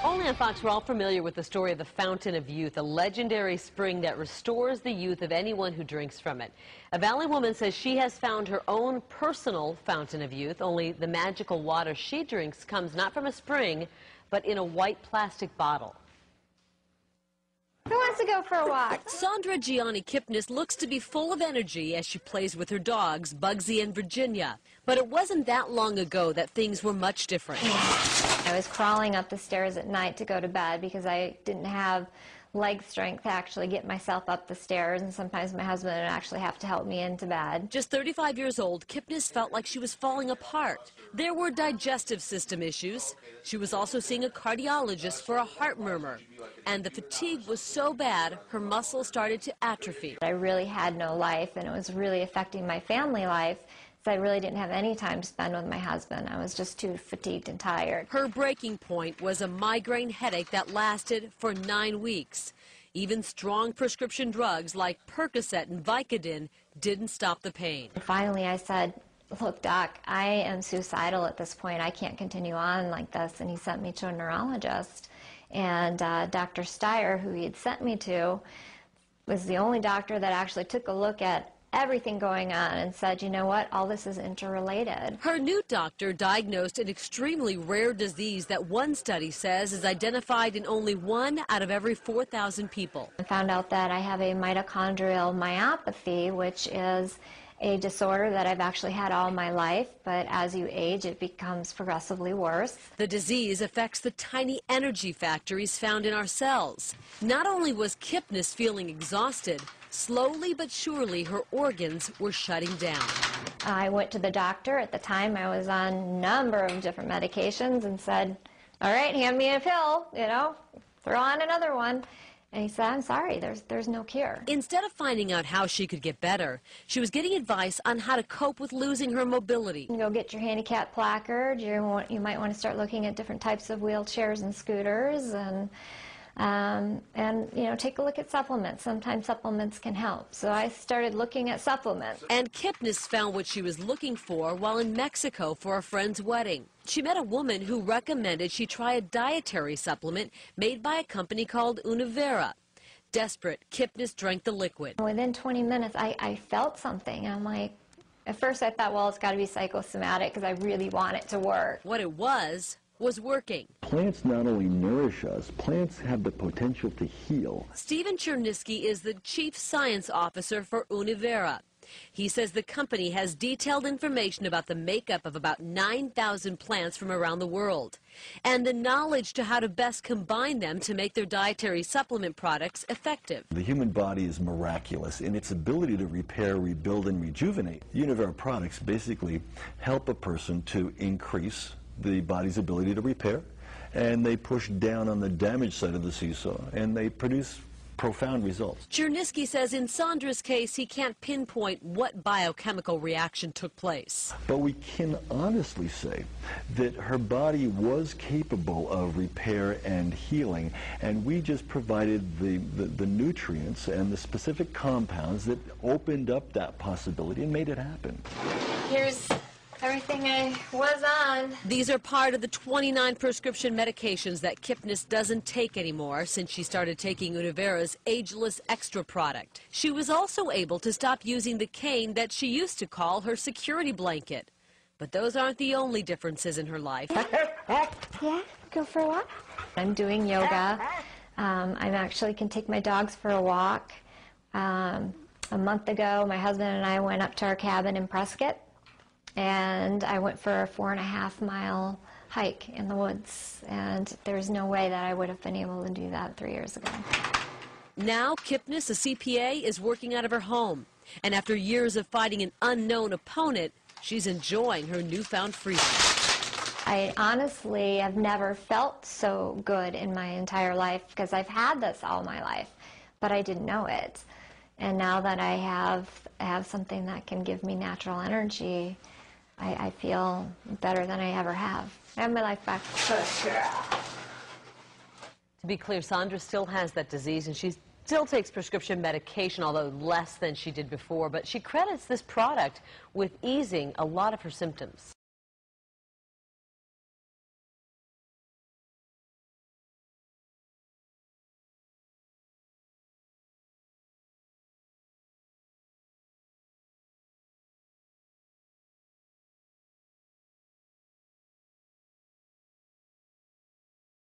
Only on Fox, we're all familiar with the story of the Fountain of Youth, a legendary spring that restores the youth of anyone who drinks from it. A Valley woman says she has found her own personal Fountain of Youth, only the magical water she drinks comes not from a spring, but in a white plastic bottle. Who wants to go for a walk? Sandra Giani Kipness looks to be full of energy as she plays with her dogs, Bugsy and Virginia. But it wasn't that long ago that things were much different. I was crawling up the stairs at night to go to bed because I didn't have leg strength to actually get myself up the stairs, and sometimes my husband would actually have to help me into bed. Just 35 years old, Kipness felt like she was falling apart. There were digestive system issues. She was also seeing a cardiologist for a heart murmur. And the fatigue was so bad, her muscles started to atrophy. I really had no life, and it was really affecting my family life. So I really didn't have any time to spend with my husband. I was just too fatigued and tired. Her breaking point was a migraine headache that lasted for 9 weeks. Even strong prescription drugs like Percocet and Vicodin didn't stop the pain. Finally, I said, "Look, Doc, I am suicidal at this point. I can't continue on like this." And he sent me to a neurologist. And Dr. Steyer, who he had sent me to, was the only doctor that actually took a look at everything going on and said, you know what, all this is interrelated. Her new doctor diagnosed an extremely rare disease that one study says is identified in only 1 out of every 4,000 people. I found out that I have a mitochondrial myopathy, which is a disorder that I've actually had all my life, but as you age, it becomes progressively worse. The disease affects the tiny energy factories found in our cells. Not only was Kipness feeling exhausted, slowly but surely her organs were shutting down. I went to the doctor. At the time, I was on a number of different medications and said, all right, hand me a pill, you know, throw on another one. And he said, I'm sorry, there's no cure. Instead of finding out how she could get better, she was getting advice on how to cope with losing her mobility. You go get your handicap placard. You might want to start looking at different types of wheelchairs and scooters, and you know, take a look at supplements. Sometimes supplements can help. So I started looking at supplements. And Kipness found what she was looking for while in Mexico for a friend's wedding. She met a woman who recommended she try a dietary supplement made by a company called Univera. Desperate, Kipness drank the liquid. Within 20 minutes, I felt something. I'm like, at first I thought, well, it's got to be psychosomatic because I really want it to work. What it was working. Plants not only nourish us, plants have the potential to heal. Stephen Cherniske is the chief science officer for Univera. He says the company has detailed information about the makeup of about 9,000 plants from around the world and the knowledge to how to best combine them to make their dietary supplement products effective. The human body is miraculous in its ability to repair, rebuild, and rejuvenate. Univera products basically help a person to increase the body's ability to repair, and they push down on the damaged side of the seesaw, and they produce profound results. Cherniske says in Sandra's case, he can't pinpoint what biochemical reaction took place. But we can honestly say that her body was capable of repair and healing, and we just provided the nutrients and the specific compounds that opened up that possibility and made it happen. Here's everything I was on. These are part of the 29 prescription medications that Kipness doesn't take anymore since she started taking Univera's Ageless Xtra product. She was also able to stop using the cane that she used to call her security blanket. But those aren't the only differences in her life. Yeah, go for a walk. I'm doing yoga. I actually can take my dogs for a walk. A month ago, my husband and I went up to our cabin in Prescott, and I went for a 4.5-mile hike in the woods, and there's no way that I would have been able to do that 3 years ago. Now, Kipness, a CPA, is working out of her home. And after years of fighting an unknown opponent, she's enjoying her newfound freedom. I honestly have never felt so good in my entire life because I've had this all my life, but I didn't know it. And now that I have something that can give me natural energy, I feel better than I ever have. I have my life back. To be clear, Sandra still has that disease, and she still takes prescription medication, although less than she did before. But she credits this product with easing a lot of her symptoms.